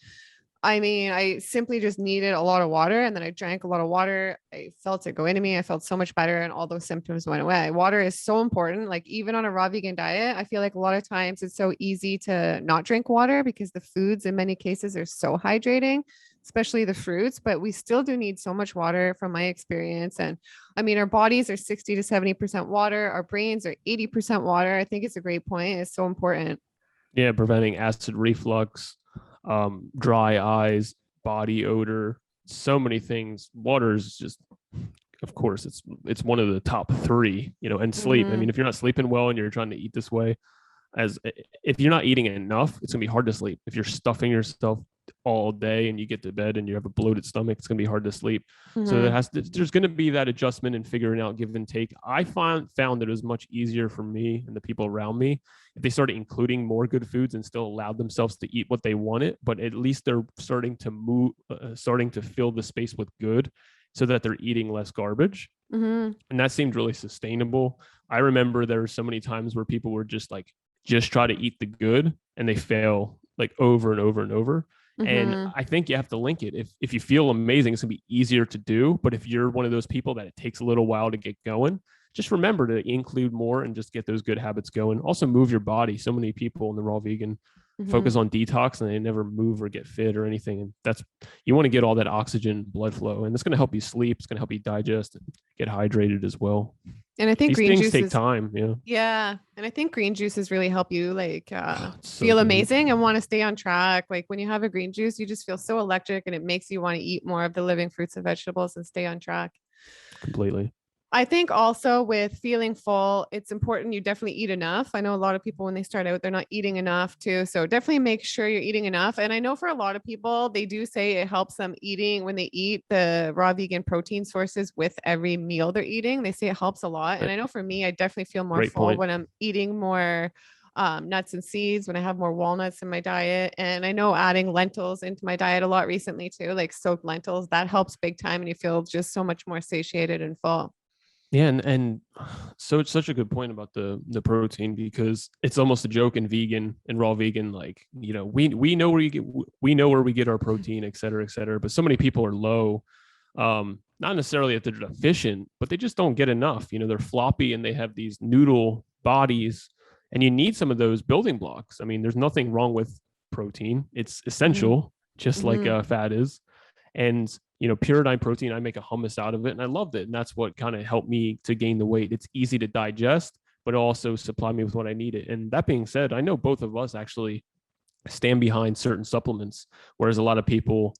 I mean, I simply just needed a lot of water, and then I drank a lot of water. I felt it go into me. I felt so much better and all those symptoms went away. Water is so important. Like even on a raw vegan diet, I feel like a lot of times it's so easy to not drink water because the foods in many cases are so hydrating, especially the fruits, but we still do need so much water from my experience. And I mean, our bodies are 60 to 70% water. Our brains are 80% water. I think it's a great point. It's so important. Yeah, preventing acid reflux, dry eyes, body odor, so many things. Water is just, of course, it's one of the top three, and sleep. I Mhm. mean, if you're not sleeping well and you're trying to eat this way, as if you're not eating enough, it's gonna be hard to sleep. If you're stuffing yourself all day and you get to bed and you have a bloated stomach, it's gonna be hard to sleep. So Mhm. there's gonna be that adjustment and figuring out give and take. I found that it was much easier for me and the people around me if they started including more good foods and still allowed themselves to eat what they wanted, but at least they're starting to starting to fill the space with good, so that they're eating less garbage. Mhm. And that seemed really sustainable. I remember there were so many times where people were just try to eat the good and they fail like over and over and over. And Mhm. I think you have to link it. If you feel amazing, it's gonna be easier to do. But if you're one of those people that it takes a little while to get going, just remember to include more and just get those good habits going. Also move your body. So many people in the raw vegan focus Mhm. on detox and they never move or get fit or anything. And that's, you want to get all that oxygen blood flow, and it's going to help you sleep. It's going to help you digest and get hydrated as well. And I think These green things juice take is time. Yeah. yeah, and I think green juices really help you Oh, it's so feel good. amazing and want to stay on track. Like when you have a green juice, you just feel so electric and it makes you want to eat more of the living fruits and vegetables and stay on track. Completely. I think also with feeling full, it's important you definitely eat enough. I know a lot of people when they start out, they're not eating enough too. So definitely make sure you're eating enough. And I know for a lot of people, they do say it helps them eating when they eat the raw vegan protein sources with every meal they're eating. They say it helps a lot. And I know for me, I definitely feel more Great full point. when I'm eating more nuts and seeds, when I have more walnuts in my diet. And I know adding lentils into my diet a lot recently too, like soaked lentils, that helps big time. And you feel just so much more satiated and full. Yeah, and so it's such a good point about the protein, because it's almost a joke in vegan and raw vegan, like, we know where we get our protein, et cetera, et cetera. But so many people are low, not necessarily that they're deficient, but they just don't get enough. They're floppy and they have these noodle bodies, and you need some of those building blocks. I mean, there's nothing wrong with protein; it's Mhm. essential, just like Mhm. fat is. And Pyridine protein, I make a hummus out of it and I loved it, and that's what kind of helped me to gain the weight. It's easy to digest, but also supply me with what I needed. And that being said, I know both of us actually stand behind certain supplements, whereas a lot of people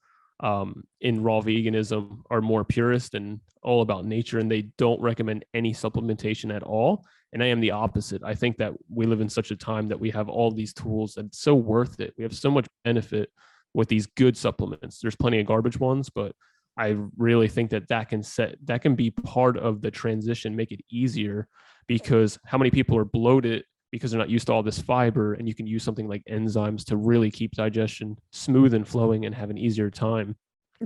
in raw veganism are more purist and all about nature, and they don't recommend any supplementation at all. And I am the opposite. I think that we live in such a time that we have all these tools and it's so worth it. We have so much benefit with these good supplements. There's plenty of garbage ones, but I really think that can be part of the transition, make it easier, because how many people are bloated because they're not used to all this fiber, and you can use something like enzymes to really keep digestion smooth and flowing and have an easier time.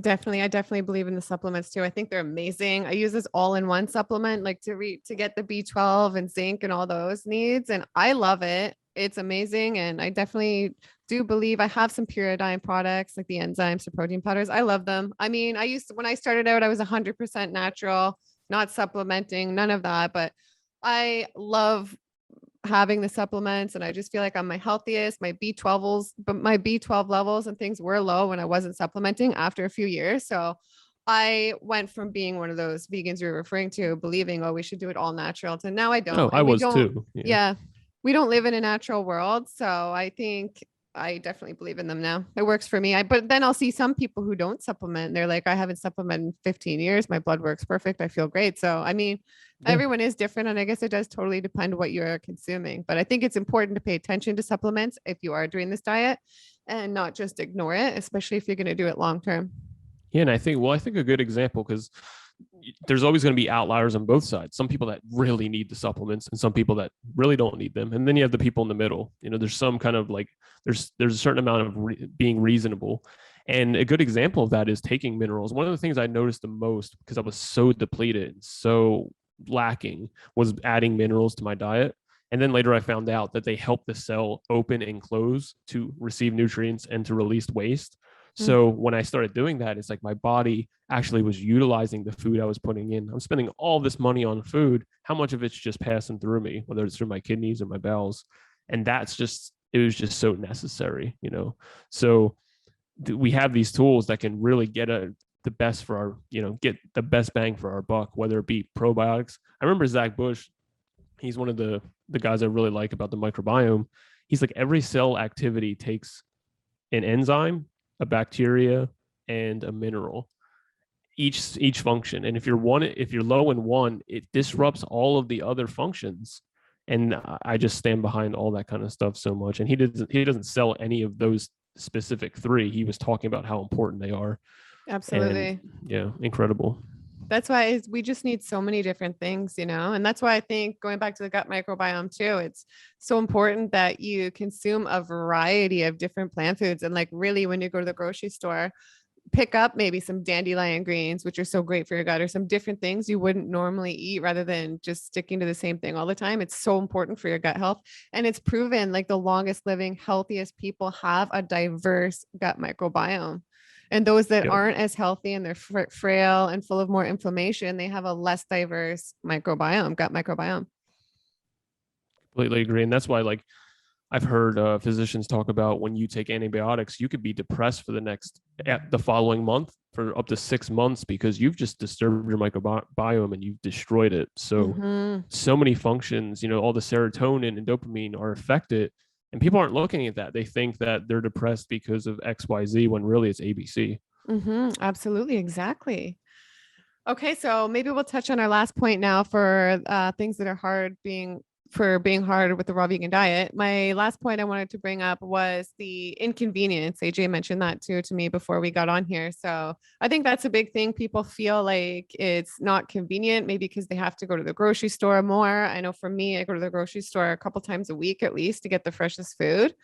Definitely. I definitely believe in the supplements too. I think they're amazing. I use this all-in-one supplement like to get the B12 and zinc and all those needs, and I love it. It's amazing, and I definitely do believe I have some Pyridine products like the enzymes, the protein powders. I love them. I mean, I used to, when I started out, I was 100% natural, not supplementing, none of that, but I love having the supplements, and I just feel like I'm my healthiest. My B12 levels and things were low when I wasn't supplementing after a few years. So I went from being one of those vegans you're referring to, believing, oh, we should do it all natural, to now I Oh, don't. I And we was don't, too. Yeah. yeah, we don't live in a natural world. So I think I definitely believe in them now. It works for me. But then I'll see some people who don't supplement. And they're like, I haven't supplemented in 15 years. My blood works perfect. I feel great. So, I mean, Yeah. everyone is different. And I guess it does totally depend what you're consuming. But I think it's important to pay attention to supplements if you are doing this diet and not just ignore it, especially if you're going to do it long term. Yeah. And I think a good example, because there's always going to be outliers on both sides. Some people that really need the supplements and some people that really don't need them. And then you have the people in the middle. There's some kind of like, there's a certain amount of being reasonable. And a good example of that is taking minerals. One of the things I noticed the most, because I was so depleted, so lacking, was adding minerals to my diet. And then later I found out that they help the cell open and close to receive nutrients and to release waste. So when I started doing that, it's like my body actually was utilizing the food I was putting in. I'm spending all this money on food. How much of it's just passing through me, whether it's through my kidneys or my bowels? And it was just so necessary, you know? So we have these tools that can really get the best for our, get the best bang for our buck, whether it be probiotics. I remember Zach Bush, he's one of the guys I really like about the microbiome. He's like, every cell activity takes an enzyme, a bacteria, and a mineral, each function. And if you're low in one, it disrupts all of the other functions. And I just stand behind all that kind of stuff so much. And he doesn't sell any of those specific three. He was talking about how important they are. Absolutely. And yeah, incredible. That's why we just need so many different things, and that's why I think, going back to the gut microbiome too, it's so important that you consume a variety of different plant foods. And like, really, when you go to the grocery store, pick up maybe some dandelion greens, which are so great for your gut, or some different things you wouldn't normally eat, rather than just sticking to the same thing all the time. It's so important for your gut health. And it's proven, like, the longest living, healthiest people have a diverse gut microbiome. And those that aren't as healthy and they're frail and full of more inflammation, they have a less diverse microbiome, gut microbiome. Completely agree. And that's why, like, I've heard physicians talk about, when you take antibiotics, you could be depressed for the following month for up to 6 months, because you've just disturbed your microbiome and you've destroyed it. So, so many functions, all the serotonin and dopamine are affected, and people aren't looking at that. They think that they're depressed because of XYZ, when really it's ABC. Absolutely. Exactly. Okay. So maybe we'll touch on our last point now for things that are hard being hard with the raw vegan diet. My last point I wanted to bring up was the inconvenience. AJ mentioned that too to me before we got on here. So I think that's a big thing. People feel like it's not convenient, maybe because they have to go to the grocery store more. I know for me, I go to the grocery store a couple times a week at least to get the freshest food.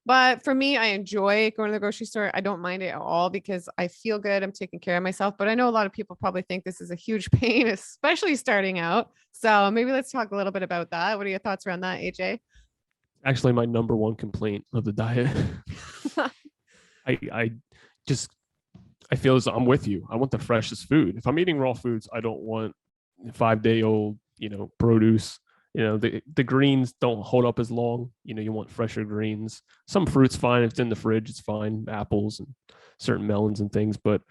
But for me, I enjoy going to the grocery store. I don't mind it at all because I feel good. I'm taking care of myself. But I know a lot of people probably think this is a huge pain, especially starting out. So maybe let's talk a little bit about that. What are your thoughts around that, AJ? Actually, my number one complaint of the diet. I just, I feel as I'm with you. I want the freshest food. If I'm eating raw foods, I don't want 5-day-old, produce. The greens don't hold up as long. You want fresher greens. Some fruit's fine. If it's in the fridge, it's fine. Apples and certain melons and things. But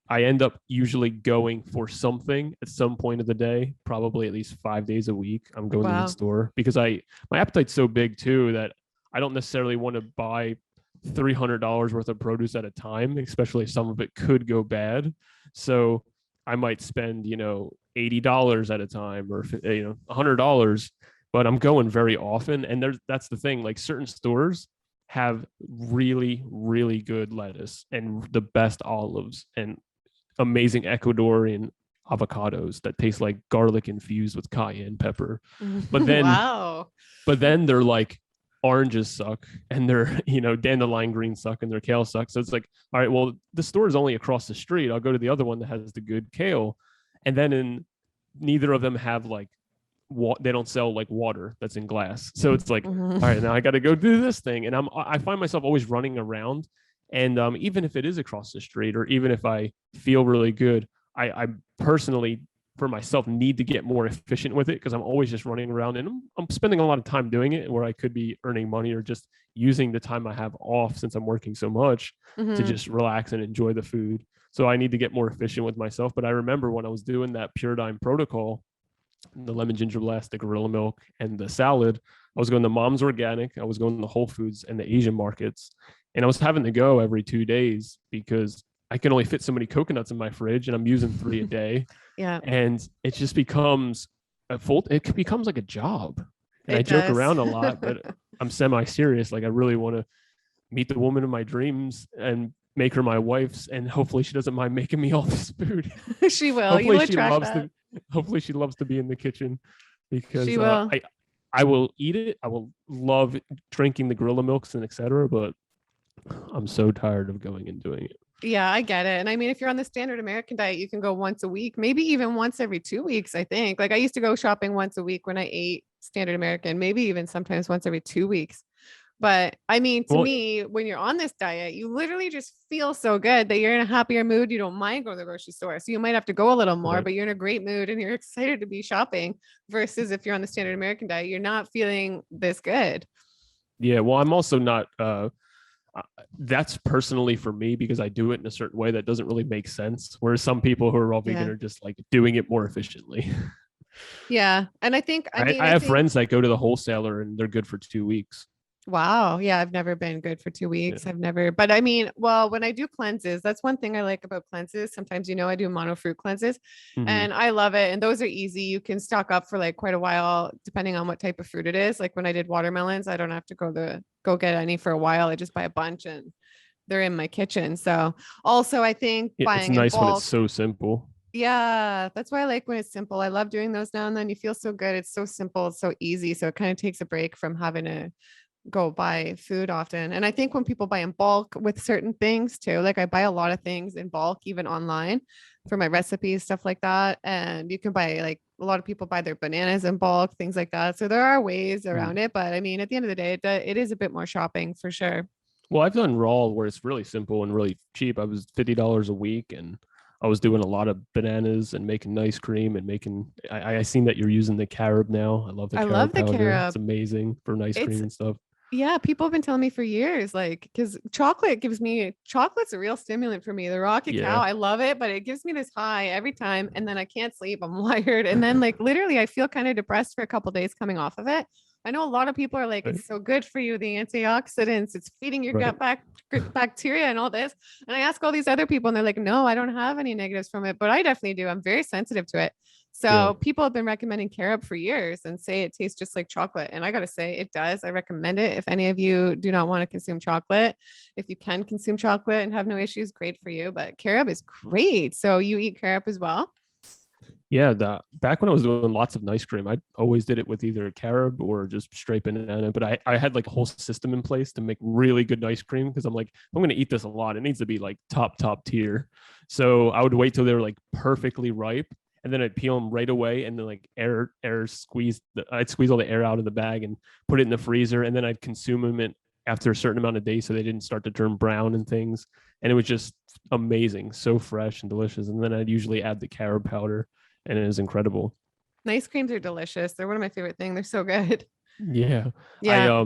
I end up usually going for something at some point of the day, probably at least 5 days a week. I'm going to the store because my appetite's so big too that I don't necessarily want to buy $300 worth of produce at a time, especially if some of it could go bad. So I might spend, $80 at a time, or $100, but I'm going very often. And that's the thing, like, certain stores have really, really good lettuce and the best olives and amazing Ecuadorian avocados that taste like garlic infused with cayenne pepper. But then, but then they're like, oranges suck, and their dandelion greens suck, and their kale sucks. So it's like, all right, well, the store is only across the street. I'll go to the other one that has the good kale. And then neither of them have they don't sell like water that's in glass. So it's like, all right, now I got to go do this thing. And I find myself always running around. And even if it is across the street, or even if I feel really good, I personally, for myself, need to get more efficient with it, because I'm always just running around, and I'm spending a lot of time doing it where I could be earning money, or just using the time I have off since I'm working so much to just relax and enjoy the food. So I need to get more efficient with myself. But I remember when I was doing that Pure protocol, the lemon ginger blast, the gorilla milk, and the salad, I was going to Mom's Organic, I was going to Whole Foods and the Asian markets, and I was having to go every 2 days because I can only fit so many coconuts in my fridge, and I'm using 3 a day. And it just becomes it becomes like a job. And I joke around a lot, but I'm semi-serious. Like, I really want to meet the woman of my dreams and make her my wife's, and hopefully she doesn't mind making me all this food. She will. Hopefully she loves to be in the kitchen, because she will. I will eat it. I will love drinking the gorilla milks and etc. But I'm so tired of going and doing it. Yeah, I get it. And I mean, if you're on the standard American diet, you can go once a week, maybe even once every 2 weeks, I think. Like, I used to go shopping once a week when I ate standard American, maybe even sometimes once every 2 weeks. But I mean, to Well, me, when you're on this diet, you literally just feel so good that you're in a happier mood. You don't mind going to the grocery store. So you might have to go a little more, right. but you're in a great mood and you're excited to be shopping versus if you're on the standard American diet, you're not feeling this good. Yeah. Well, I'm also not, that's personally for me because I do it in a certain way that doesn't really make sense. Whereas some people who are all vegan Yeah. are just like doing it more efficiently. Yeah. And I think, I mean, I I have think friends that go to the wholesaler and they're good for 2 weeks. wow. Yeah, I've never been good for 2 weeks. Yeah. I've never, but I mean, well, when I do cleanses, that's one thing I like about cleanses. Sometimes, I do mono fruit cleanses Mm-hmm. and I love it. And those are easy. You can stock up for like quite a while, depending on what type of fruit it is. Like when I did watermelons, I don't have to go get any for a while. I just buy a bunch and they're in my kitchen. So also I think Yeah, it's buying in nice when it's bulk. so simple. Yeah, that's why I like when it's simple. I love doing those now and then. You feel so good. It's so simple. It's so easy. So it kind of takes a break from having to go buy food often. And I think when people buy in bulk with certain things too, like I buy a lot of things in bulk, even online for my recipes, stuff like that. And you can buy like a lot of people buy their bananas in bulk, things like that. So there are ways Mm. around it. But I mean, at the end of the day, it is a bit more shopping for sure. Well, I've done raw where it's really simple and really cheap. I was $50 a week and I was doing a lot of bananas and making ice cream and making I seen that you're using the carob now. I love the I carob love the powder. It's carob. amazing for ice It's cream and stuff. Yeah, people have been telling me for years, like, because chocolate's a real stimulant for me. The raw cacao, Yeah. I love it, but it gives me this high every time. And then I can't sleep. I'm wired. And then, like, literally, I feel kind of depressed for a couple days coming off of it. I know a lot of people are like, Right. it's so good for you, the antioxidants, it's feeding your Right. bacteria and all this. And I ask all these other people, and they're like, no, I don't have any negatives from it, but I definitely do. I'm very sensitive to it. Yeah. So people have been recommending carob for years and say it tastes just like chocolate. And I got to say it does. I recommend it. If any of you do not want to consume chocolate, if you can consume chocolate and have no issues, great for you. But carob is great. So you eat carob as well? Yeah, back when I was doing lots of ice cream, I always did it with either a carob or just straight banana. But I had like a whole system in place to make really good ice cream because I'm like, I'm gonna eat this a lot. It needs to be like top tier. So I would wait till they were like perfectly ripe, and then I'd peel them right away, and then like I'd squeeze all the air out of the bag and put it in the freezer, and then I'd consume them after a certain amount of days so they didn't start to turn brown and things. And it was just amazing, so fresh and delicious. And then I'd usually add the carob powder and it is incredible. Ice creams are delicious. They're one of my favorite things. They're so good. Yeah. I Yeah.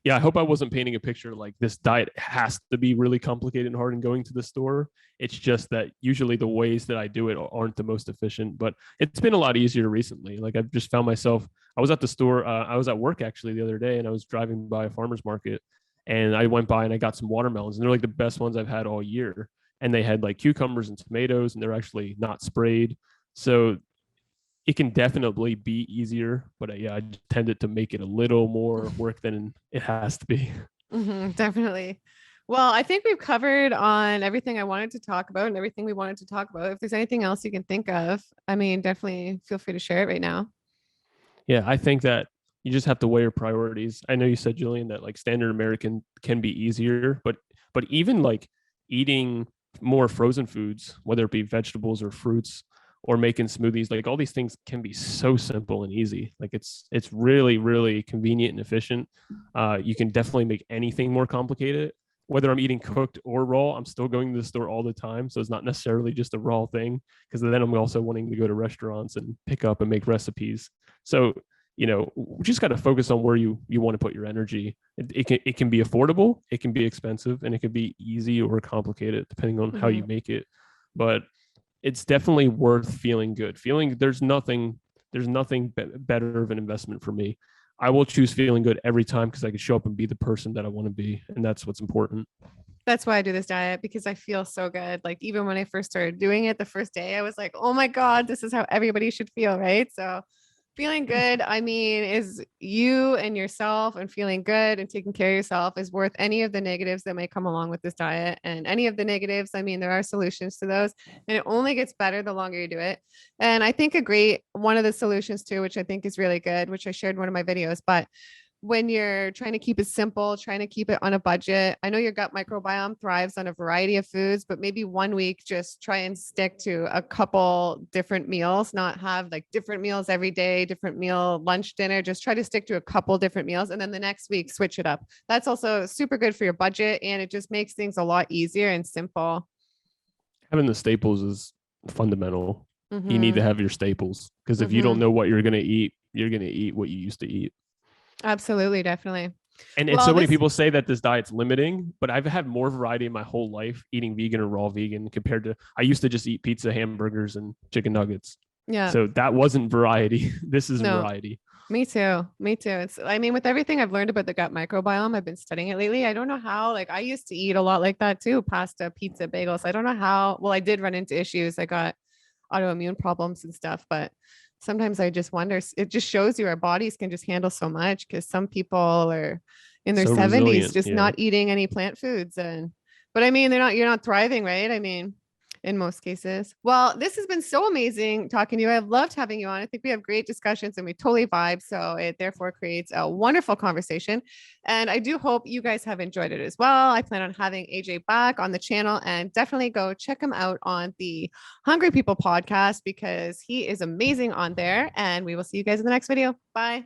yeah, I hope I wasn't painting a picture like this diet has to be really complicated and hard and going to the store. It's just that usually the ways that I do it aren't the most efficient, but it's been a lot easier recently. Like I've just found myself, I was at the store, I was at work actually the other day and I was driving by a farmer's market and I went by and I got some watermelons and they're like the best ones I've had all year. And they had like cucumbers and tomatoes and they're actually not sprayed. So it can definitely be easier, but yeah, I tended to make it a little more work than it has to be. Definitely. Well, I think we've covered on everything I wanted to talk about and everything we wanted to talk about. If there's anything else you can think of, I mean, definitely feel free to share it right now. Yeah, I think that you just have to weigh your priorities. I know you said, Gillian, that like standard American can be easier, but even like eating more frozen foods, whether it be vegetables or fruits or making smoothies, like all these things can be so simple and easy. Like it's really convenient and efficient. You can definitely make anything more complicated. Whether I'm eating cooked or raw, I'm still going to the store all the time. So it's not necessarily just a raw thing because then I'm also wanting to go to restaurants and pick up and make recipes. So we just got to focus on where you want to put your energy. It can be affordable, it can be expensive, and it can be easy or complicated depending on how you make it. But it's definitely worth feeling good. There's nothing better of an investment for me. I will choose feeling good every time because I can show up and be the person that I want to be, and that's what's important. That's why I do this diet because I feel so good. Like even when I first started doing it the first day, I was like, oh my God, this is how everybody should feel, right? So feeling good, I mean, is you and yourself and feeling good and taking care of yourself is worth any of the negatives that may come along with this diet. And any of the negatives, I mean, there are solutions to those and it only gets better the longer you do it. And I think one of the solutions too, which I think is really good, which I shared in one of my videos, but when you're trying to keep it simple, trying to keep it on a budget. I know your gut microbiome thrives on a variety of foods, but maybe one week just try and stick to a couple different meals, not have like different meals every day, different meal, lunch, dinner. Just try to stick to a couple different meals. And then the next week, switch it up. That's also super good for your budget. And it just makes things a lot easier and simple. Having the staples is fundamental. Mm-hmm. You need to have your staples, because if you don't know what you're going to eat, you're going to eat what you used to eat. Absolutely. Definitely. And so many people say that this diet's limiting, but I've had more variety in my whole life eating vegan or raw vegan compared to, I used to just eat pizza, hamburgers, and chicken nuggets. Yeah. So that wasn't variety. This is variety. Me too. Me too. I mean, with everything I've learned about the gut microbiome, I've been studying it lately. I don't know how, like I used to eat a lot like that too. Pasta, pizza, bagels. I don't know how, well, I did run into issues. I got autoimmune problems and stuff, but sometimes I just wonder, it just shows you our bodies can just handle so much, because some people are in their 70s just not eating any plant foods. But I mean, you're not thriving, right? I mean, in most cases. Well, this has been so amazing talking to you. I've loved having you on. I think we have great discussions and we totally vibe. So it therefore creates a wonderful conversation. And I do hope you guys have enjoyed it as well. I plan on having AJ back on the channel, and definitely go check him out on the Hungry People podcast, because he is amazing on there. And we will see you guys in the next video. Bye.